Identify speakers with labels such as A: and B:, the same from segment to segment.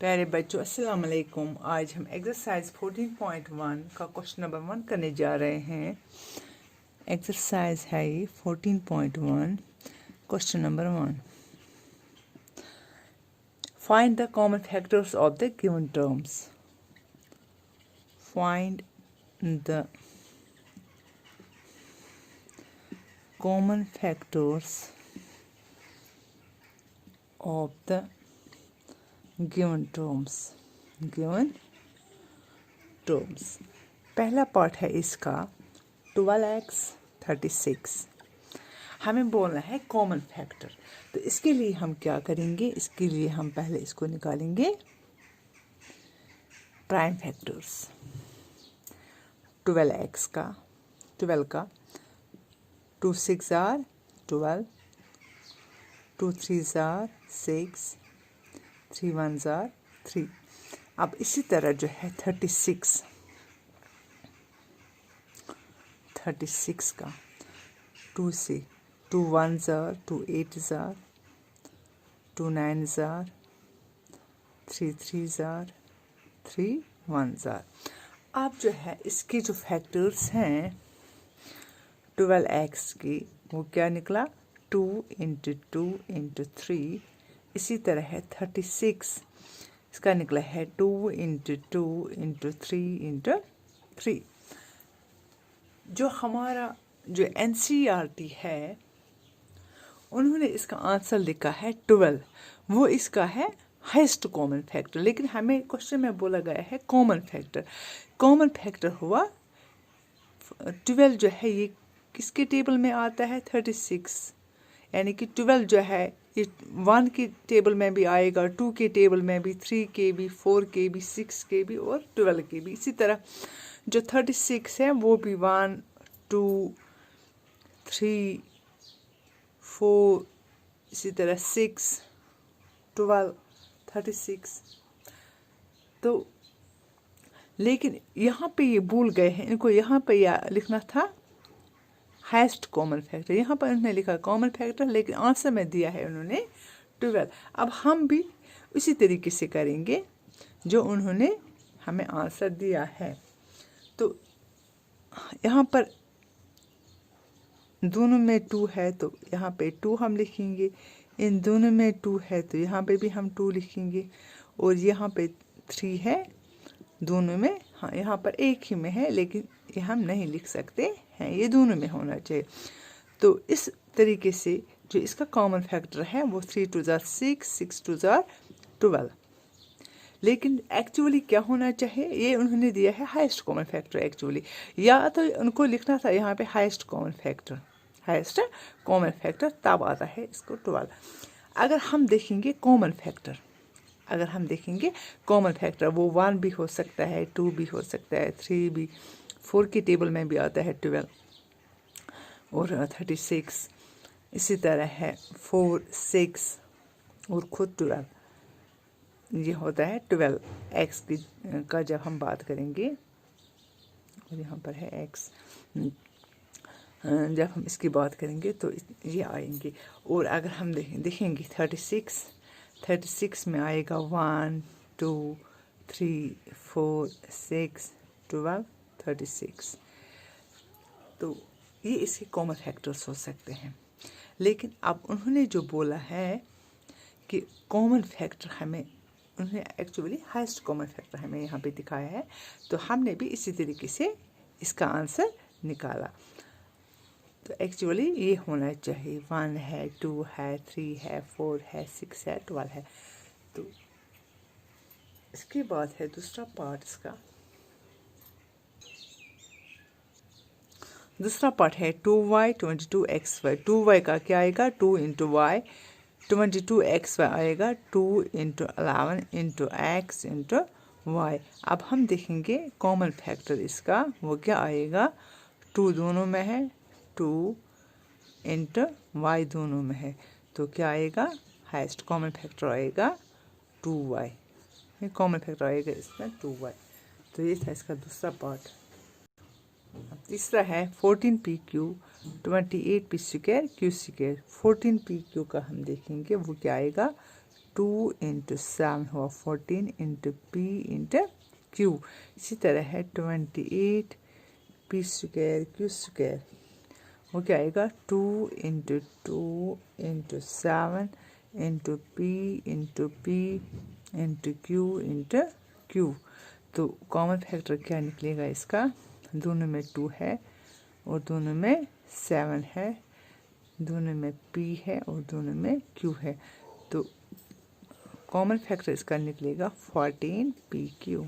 A: प्यारे बच्चों अस्सलाम वालेकुम। आज हम एक्सरसाइज 14.1 का क्वेश्चन नंबर 1 करने जा रहे हैं। एक्सरसाइज है ये 14.1 question number 1। Find the common factors of the given terms. Find the common factors of the given terms। पहला पार्ट है इसका 12x 36। हमें बोलना है कॉमन फैक्टर। तो इसके लिए हम क्या करेंगे, इसके लिए हम पहले इसको निकालेंगे प्राइम फैक्टर्स। 12x का 12 का 2 6 are 12, 2 3 are 6, 3 1 are 3। अब इसी तरह जो है 36 का 2 से 2 1 are 2 8 are 2 9 are 3 3 are 3 1 are। अब जो है इसके जो फैक्टर्स हैं 12x की वो क्या निकला 2 × 2 × 3। इसी तरह है 36 इसका निकला है 2 × 2 × 3 × 3। जो हमारा जो NCERT है उन्होंने इसका आंसर लिखा है 12। वो इसका है हाईएस्ट कॉमन फैक्टर, लेकिन हमें क्वेश्चन में बोला गया है कॉमन फैक्टर। कॉमन फैक्टर हुआ 12 जो है ये किसके टेबल में आता है 36, यानी कि 12 जो है ये 1 के टेबल में भी आएगा, 2 के टेबल में भी, 3 के भी, 4 के भी, 6 के भी और 12 के भी। इसी तरह जो 36 है वो भी 1 2 3 4 इसी तरह 6 12 36। तो लेकिन यहाँ पे ये भूल गए हैं, इनको यहाँ पे लिखना था हाईएस्ट कॉमन फैक्टर। यहाँ पर उन्होंने लिखा कॉमन फैक्टर, लेकिन आंसर में दिया है उन्होंने 12। अब हम भी उसी तरीके से करेंगे जो उन्होंने हमें आंसर दिया है। तो यहाँ पर दोनों में 2 है तो यहाँ पे 2 हम लिखेंगे, इन दोनों में 2 है तो यहाँ पे भी हम 2 लिखेंगे, और यहाँ पे 3 है दोनों में। हाँ यहाँ पर एक ही में है लेकिन ये हम नहीं लिख सकते हैं, ये दोनों में होना चाहिए। तो इस तरीके से जो इसका कॉमन फैक्टर है वो 3 2 6 6 2 12। लेकिन एक्चुअली क्या होना चाहिए, ये उन्होंने दिया है हाईएस्ट कॉमन फैक्टर एक्चुअली, या तो उनको लिखना था यहाँ पे हाईएस्ट कॉमन फैक्टर तब आता है इसको 12। अगर हम देखेंगे कॉमन फैक्टर, वो 1 भी हो सकता है, 2 भी हो सकता है, 3 भी, 4 के टेबल में भी आता है 12 और 36। इसी तरह है 4 6 और खुद 12। ये होता है 12x का जब हम बात करेंगे, और यहाँ पर है x। जब हम इसकी बात करेंगे तो ये आएंगे। और अगर हम देखेंगे 36 में आएगा 1 2 3 4 6 12 36। तो ये इसके कॉमन फैक्टर्स हो सकते हैं। लेकिन अब उन्होंने जो बोला है कि कॉमन फैक्टर हमें, उन्होंने एक्चुअली हाईएस्ट कॉमन फैक्टर हमें यहाँ पे दिखाया है, तो हमने भी इसी तरीके से इसका आंसर निकाला। तो एक्चुअली ये होना चाहिए 1 है 2 है 3 है 4 है 6 है 12 है। तो इसके बाद है दूसरा पार्ट इसका। दूसरा पार्ट है 2y 22xy। 2y का क्या आएगा 2 × y, 22xy आएगा 2 × 11 × x × y। अब हम देखेंगे कॉमन फैक्टर इसका वो क्या आएगा, 2 दोनों में है, 2 × y दोनों में है, तो क्या आएगा हाईएस्ट कॉमन फैक्टर आएगा 2y। कॉमन फैक्टर आएगा इसमें 2y। तो ये था इसका दूसरा पार्ट। तीसरा है 14pq 28p² q²। 14pq का हम देखेंगे वो क्या आएगा 2 इंटू 7 हुआ 14 इंटू पी इंटू क्यू। इसी तरह है 28 पी स्क्वायर क्यू स्क्वायर, वो क्या आएगा 2 into 2 into 7 into P into Q. तो कॉमन फैक्टर क्या निकलेगा इसका, दोनों में 2 है और दोनों में 7 है, दोनों में p है और दोनों में q है। तो कॉमन फैक्टर इसका निकलेगा 14 pq।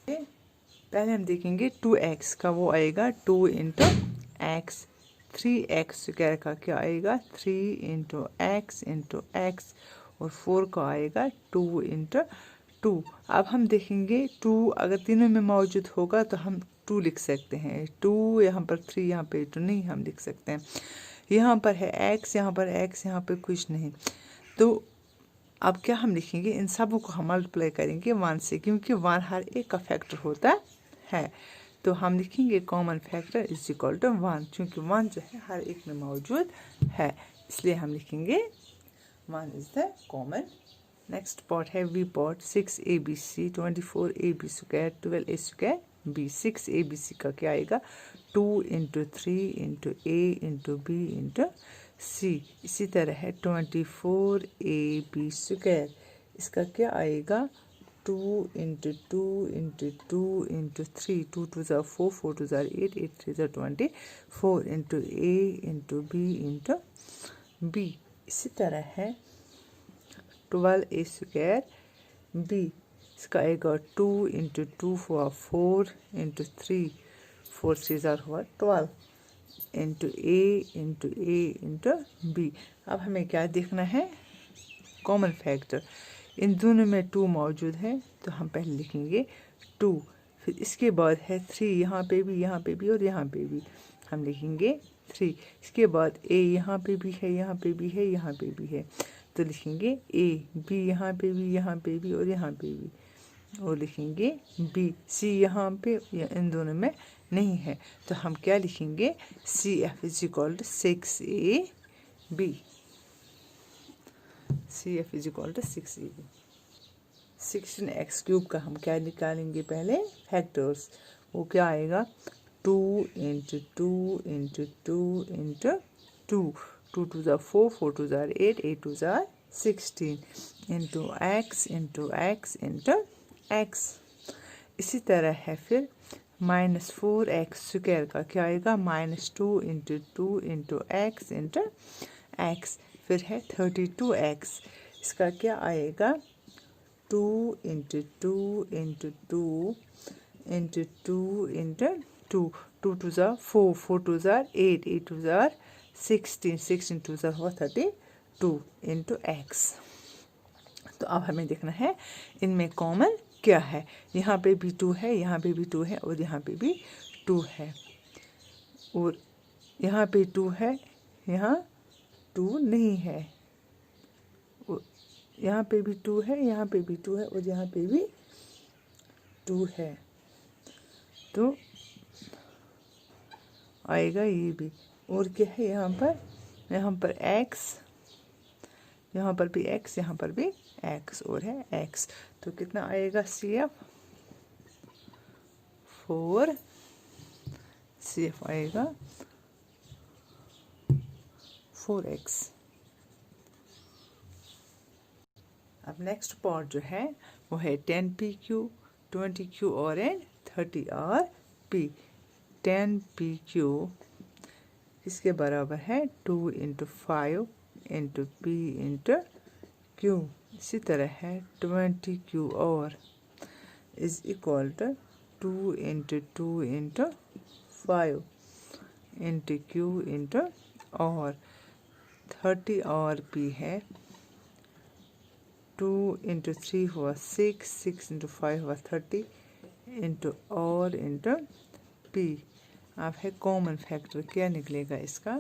A: पहले हम देखेंगे 2x का, वो आएगा 2 इंटू एक्स। 3x स्क्वायर का क्या आएगा 3 इंटू एक्स और 4 का आएगा 2 इंटू 2। अब हम देखेंगे 2 अगर तीनों में मौजूद होगा तो हम 2 लिख सकते हैं, 2 यहाँ पर 3 यहाँ पे 2 नहीं हम लिख सकते हैं। यहाँ पर है x, यहाँ पर x, यहाँ पे कुछ नहीं। तो अब क्या हम लिखेंगे, इन सबों को हम मल्टीप्लाई करेंगे 1 से, क्योंकि 1 हर एक का फैक्टर होता है। तो हम लिखेंगे common factor is equal to 1, क्योंकि 1 जो है हर एक में मौजूद है, इसलिए हम लिखेंगे 1 is the common. Next part है V part 6abc 24ab square 12a square b। 6abc का क्या आएगा 2 into 3 into a into b into c। इसी तरह है 24ab स्क्वायर, इसका क्या आएगा 2 इंटू 2 इंटू 2 इंटू 3, 2 2 ज़ा 4, 4 2 ज़ा 8, 8 3 ज़ा 24 into a into b into b। इसी तरह है 12a स्क्वायर b, इसका आएगा 2 इंटू 2 हुआ 4 इंटू 3, 4 3 ज़ा हुआ 12 इंटू a इंटू b। अब हमें क्या देखना है कॉमन फैक्टर, इन दोनों में 2 मौजूद है तो हम पहले लिखेंगे 2, फिर इसके बाद है 3, यहाँ पे भी और यहाँ पे भी हम लिखेंगे 3। इसके बाद a यहाँ पे भी है, यहाँ पे भी है, यहाँ पे भी है, तो लिखेंगे a। b यहाँ पे भी और यहाँ पे भी, और लिखेंगे b। c यहाँ पे या इन दोनों में नहीं है, तो हम क्या लिखेंगे CF is equal to 6ab। CF is equal to 6ab। 16x cube का हम क्या निकालेंगे पहले फैक्टर्स, वो क्या आएगा 2 इंटू 2 इंटू 2 इंटू 2, 2 2 ज़ा 4, 4 2 ज़ा 8, 8 2 ज़ा 16 into x into x into x। इसी तरह है फिर -4x स्क्वायर का क्या आएगा -2 into 2 into x into x। फिर है 32x, इसका क्या आएगा 2 इंटू 2 इंटू 2 इंटू 2 इंटू 2, 2 2 ज़ा 4, 4 2 ज़ा 8, 8 2 ज़ा 16, 16 2 ज़ा हुआ 32 इंटू x। तो अब हमें देखना है इनमें कॉमन क्या है, यहाँ पे भी 2 है, यहाँ पे भी 2 है और यहाँ पे भी 2 है, और यहाँ पे 2 है, यहाँ 2 नहीं है, यहाँ पे भी 2 है, यहाँ पे भी 2 है और यहाँ पे भी 2 है, तो आएगा ये भी। और क्या है यहाँ पर x, यहाँ पर भी x, यहाँ पर भी x और है x, तो कितना आएगा CF 4, CF आएगा 4x। अब नेक्स्ट पार्ट जो है वो है 10pq 20q और 30rp। 10pq इसके बराबर है 2 into 5 into p into q। इसी तरह है 20q और is equal to 2 into 2 into 5 into q into और 30rp है 2 इंटू 3 हुआ 6, 6 इंटू 5 हुआ 30 इंटू और इंटू p। अब है कॉमन फैक्टर, क्या निकलेगा इसका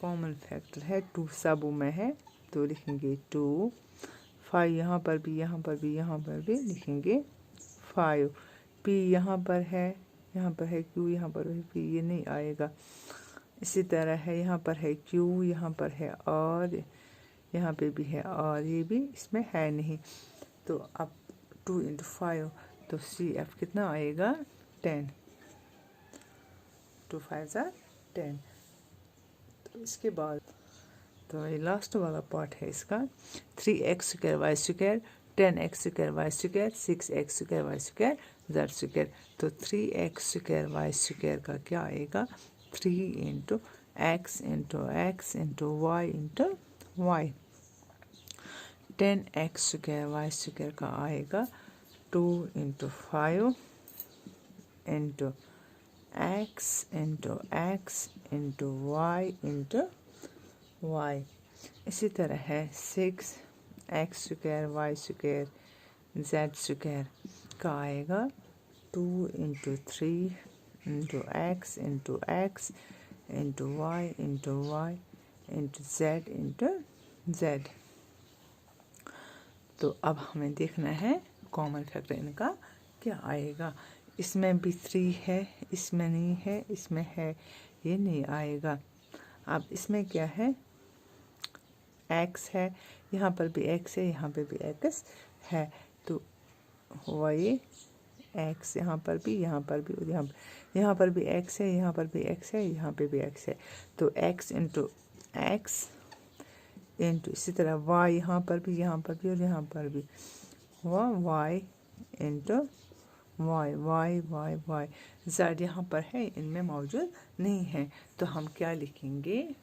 A: कॉमन फैक्टर है 2 सबों में है तो लिखेंगे 2, 5 यहाँ पर भी लिखेंगे 5, p यहाँ पर है q, यहाँ पर है p, ये नहीं आएगा। इसी तरह है यहाँ पर है q, यहाँ पर है और यहाँ पे भी है और ये भी इसमें है नहीं। तो अब 2 × 5 तो CF कितना आएगा 10, 2 5 10। तो इसके बाद तो ये लास्ट वाला पार्ट है इसका 3x² y², 10x² y², 6x² y² z²। तो 3x² y² का क्या आएगा 3 × x × x × y × y। 10x² y² का आएगा 2 × 5 × x × x × y × y। इसी तरह है 6x² y² z² का आएगा 2 × 3 × x × x × y × y × z × z। तो अब हमें देखना है कॉमन फैक्टर इनका क्या आएगा। इसमें भी 3 है, इसमें नहीं है, इसमें है, ये नहीं आएगा। अब इसमें क्या है x है, यहाँ पर भी x है, यहाँ पे भी x है। तो y x यहाँ पर भी, यहाँ पर भी, यहाँ पर भी x है, यहाँ पर भी x है, यहाँ पे भी x है। तो x × x इंटू इसी तरह y यहाँ पर भी, यहाँ पर भी और यहाँ पर भी y × y y y y। z यहाँ पर है, इनमें मौजूद नहीं है। तो हम क्या लिखेंगे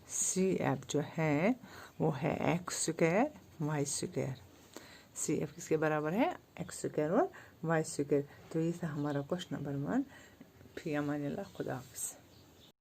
A: CF जो है वो है x² y²। CF किसके बराबर है x² और y²। तो ये था हमारा क्वेश्चन नंबर 1। फी अमान अल्लाह, खुदा हाफ़िज़।